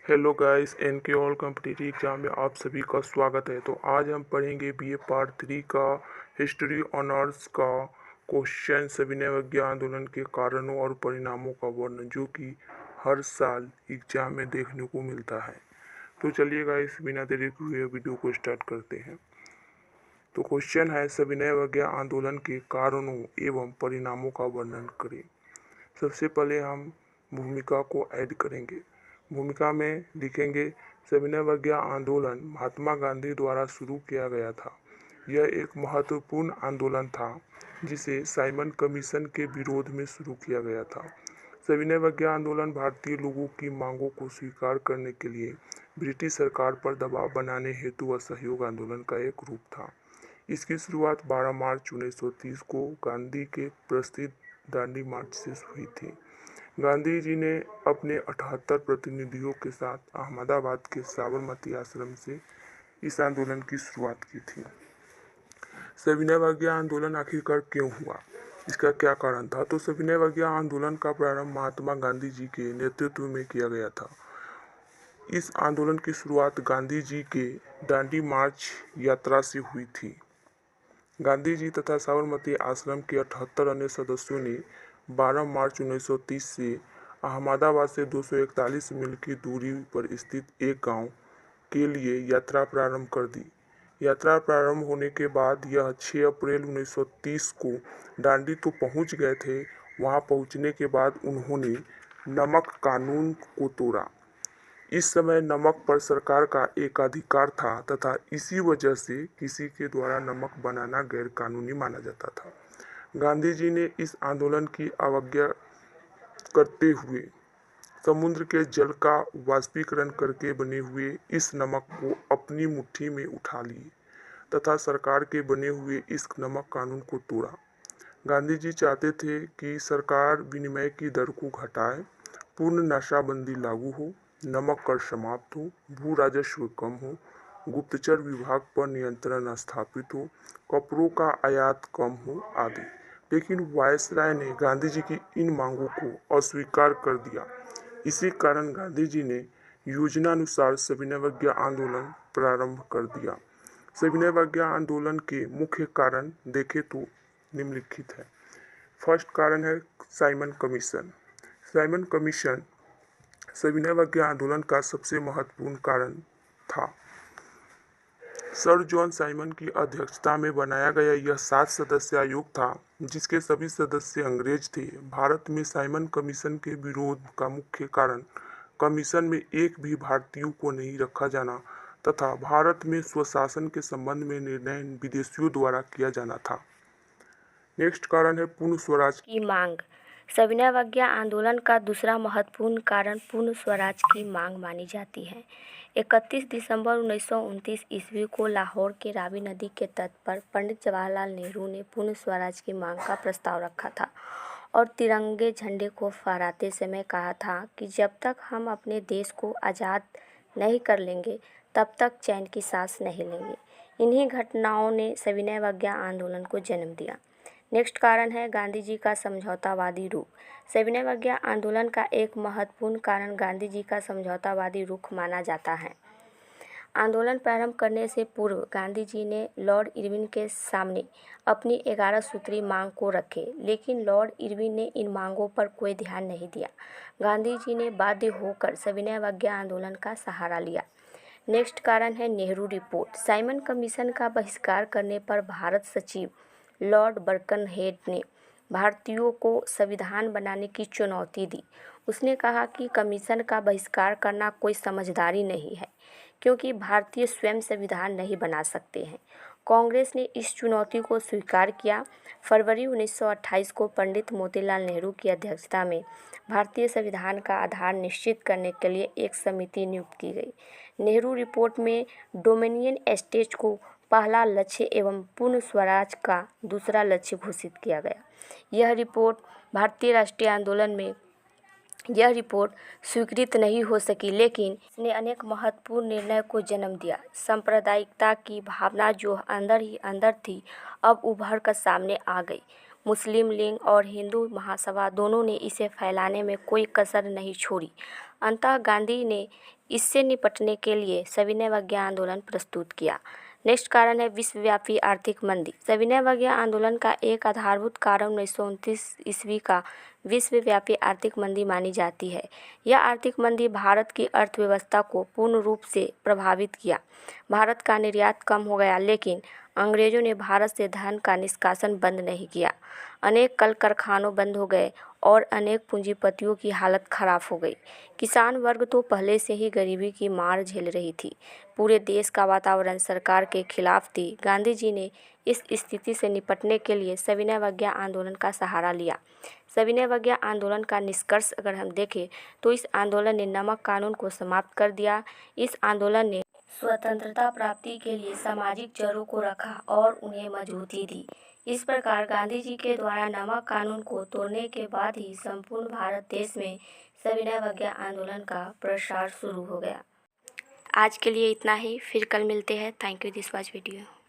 Hello guys, एनके all competitive exam में आप सभी का स्वागत है। तो आज हम पढ़ेंगे बीए पार्ट 3 का हिस्ट्री ऑनर्स का क्वेश्चन सविनय अवज्ञा आंदोलन के कारणों और परिणामों का वर्णन, जो कि हर साल एग्जाम में देखने को मिलता है। तो चलिए गाइस, बिना देरी हुए वीडियो को स्टार्ट करते हैं। तो क्वेश्चन है, सविनय अवज्ञा आंदोलन के कारणों एवं परिणामों का वर्णन करें। सबसे पहले हम भूमिका को ऐड करेंगे। भूमिका में लिखेंगे, सविनय अवज्ञा आंदोलन महात्मा गांधी द्वारा शुरू किया गया था। यह एक महत्वपूर्ण आंदोलन था जिसे साइमन कमीशन के विरोध में शुरू किया गया था। सविनय अवज्ञा आंदोलन भारतीय लोगों की मांगों को स्वीकार करने के लिए ब्रिटिश सरकार पर दबाव बनाने हेतु असहयोग आंदोलन का एक रूप था। इसकी शुरुआत 12 मार्च 1930 को गांधी के प्रसिद्ध दांडी मार्च से हुई थी। गांधी जी ने अपने 78 प्रतिनिधियों के साथ अहमदाबाद के साबरमती आश्रम से इस आंदोलन की शुरुआत की थी। सविनय अवज्ञा आंदोलन आखिरकार क्यों हुआ, इसका क्या कारण था? तो सविनय अवज्ञा आंदोलन का प्रारंभ महात्मा गांधी जी के नेतृत्व में किया गया था। इस आंदोलन की शुरुआत गांधी जी के दांडी मार्च यात्रा से हुई थी। गांधी जी तथा साबरमती आश्रम के 78 अन्य सदस्यों ने 12 मार्च 1930 से अहमदाबाद से 241 मील की दूरी पर स्थित एक गांव के लिए यात्रा प्रारंभ कर दी। यात्रा प्रारंभ होने के बाद यह 6 अप्रैल 1930 को दांडी तो पहुंच गए थे। वहां पहुंचने के बाद उन्होंने नमक कानून को तोड़ा। इस समय नमक पर सरकार का एकाधिकार था तथा इसी वजह से किसी के द्वारा नमक बनाना गैर कानूनी माना जाता था। गांधी जी ने इस आंदोलन की अवज्ञा करते हुए समुद्र के जल का वाष्पीकरण करके बने हुए इस नमक को अपनी मुट्ठी में उठा लिए तथा सरकार के बने हुए इस नमक कानून को तोड़ा। गांधी जी चाहते थे कि सरकार विनिमय की दर को घटाए, पूर्ण नशाबंदी लागू हो, नमक कर समाप्त हो, भू राजस्व कम हो, गुप्तचर विभाग पर नियंत्रण स्थापित हो, कपड़ों का आयात कम हो आदि। लेकिन वायसराय ने गांधी जी की इन मांगों को अस्वीकार कर दिया। इसी कारण गांधी जी ने योजनानुसार सविनय अवज्ञा आंदोलन प्रारंभ कर दिया। सविनय अवज्ञा आंदोलन के मुख्य कारण देखें तो निम्नलिखित है। फर्स्ट कारण है साइमन कमीशन। साइमन कमीशन सविनय अवज्ञा आंदोलन का सबसे महत्वपूर्ण कारण था। सर जॉन साइमन की अध्यक्षता में बनाया गया यह 7 सदस्यीय आयोग था जिसके सभी सदस्य अंग्रेज थे। भारत में साइमन कमीशन के विरोध का मुख्य कारण कमीशन में एक भी भारतीयों को नहीं रखा जाना तथा भारत में स्वशासन के संबंध में निर्णय विदेशियों द्वारा किया जाना था। नेक्स्ट कारण है पूर्ण स्वराज की मांग। सविनय अवज्ञा आंदोलन का दूसरा महत्वपूर्ण कारण पूर्ण स्वराज की मांग मानी जाती है। 31 दिसंबर 1929 ईस्वी को लाहौर के रावी नदी के तट पर पंडित जवाहरलाल नेहरू ने पूर्ण स्वराज की मांग का प्रस्ताव रखा था और तिरंगे झंडे को फहराते समय कहा था कि जब तक हम अपने देश को आज़ाद नहीं कर लेंगे तब तक चैन की सांस नहीं लेंगे। इन्हीं घटनाओं ने सविनय अवज्ञा आंदोलन को जन्म दिया। नेक्स्ट कारण है गांधी जी का समझौतावादी रुख। सविनय अवज्ञा आंदोलन का एक महत्वपूर्ण कारण गांधी जी का समझौतावादी रुख माना जाता है। आंदोलन प्रारंभ करने से पूर्व गांधी जी ने लॉर्ड इरविन के सामने अपनी 11 सूत्री मांग को रखे, लेकिन लॉर्ड इरविन ने इन मांगों पर कोई ध्यान नहीं दिया। गांधी जी ने बाध्य होकर सविनय अवज्ञा आंदोलन का सहारा लिया। नेक्स्ट कारण है नेहरू रिपोर्ट। साइमन कमीशन का बहिष्कार करने पर भारत सचिव लॉर्ड बर्कनहेड ने भारतीयों को संविधान बनाने की चुनौती दी। उसने कहा कि कमीशन का बहिष्कार करना कोई समझदारी नहीं है क्योंकि भारतीय स्वयं संविधान नहीं बना सकते हैं। कांग्रेस ने इस चुनौती को स्वीकार किया। फरवरी 1928 को पंडित मोतीलाल नेहरू की अध्यक्षता में भारतीय संविधान का आधार निश्चित करने के लिए एक समिति नियुक्त की गई। नेहरू रिपोर्ट में डोमिनियन स्टेट को पहला लक्ष्य एवं पूर्ण स्वराज का दूसरा लक्ष्य घोषित किया गया। यह रिपोर्ट स्वीकृत नहीं हो सकी, लेकिन इसने अनेक महत्वपूर्ण निर्णय को जन्म दिया। सांप्रदायिकता की भावना जो अंदर ही अंदर थी अब उभर कर सामने आ गई। मुस्लिम लीग और हिंदू महासभा दोनों ने इसे फैलाने में कोई कसर नहीं छोड़ी। अंततः गांधी ने इससे निपटने के लिए सविनय अवज्ञा आंदोलन प्रस्तुत किया। नेक्स्ट कारण है विश्वव्यापी आर्थिक मंदी। सविनय अवज्ञा आंदोलन का एक आधारभूत कारण 1929 ईस्वी का विश्वव्यापी आर्थिक मंदी मानी जाती है। यह आर्थिक मंदी भारत की अर्थव्यवस्था को पूर्ण रूप से प्रभावित किया। भारत का निर्यात कम हो गया, लेकिन अंग्रेजों ने भारत से धन का निष्कासन बंद नहीं किया। अनेक कल कारखानों बंद हो गए और अनेक पूंजीपतियों की हालत खराब हो गई। किसान वर्ग तो पहले से ही गरीबी की मार झेल रही थी। पूरे देश का वातावरण सरकार के खिलाफ थी। गांधी जी ने इस स्थिति से निपटने के लिए सविनय अवज्ञा आंदोलन का सहारा लिया। सविनय अवज्ञा आंदोलन का निष्कर्ष अगर हम देखें तो इस आंदोलन ने नमक कानून को समाप्त कर दिया। इस आंदोलन ने स्वतंत्रता प्राप्ति के लिए सामाजिक जड़ों को रखा और उन्हें मजबूती दी। इस प्रकार गांधी जी के द्वारा नमक कानून को तोड़ने के बाद ही संपूर्ण भारत देश में सविनय अवज्ञा आंदोलन का प्रसार शुरू हो गया। आज के लिए इतना ही, फिर कल मिलते हैं। Thank you this was video.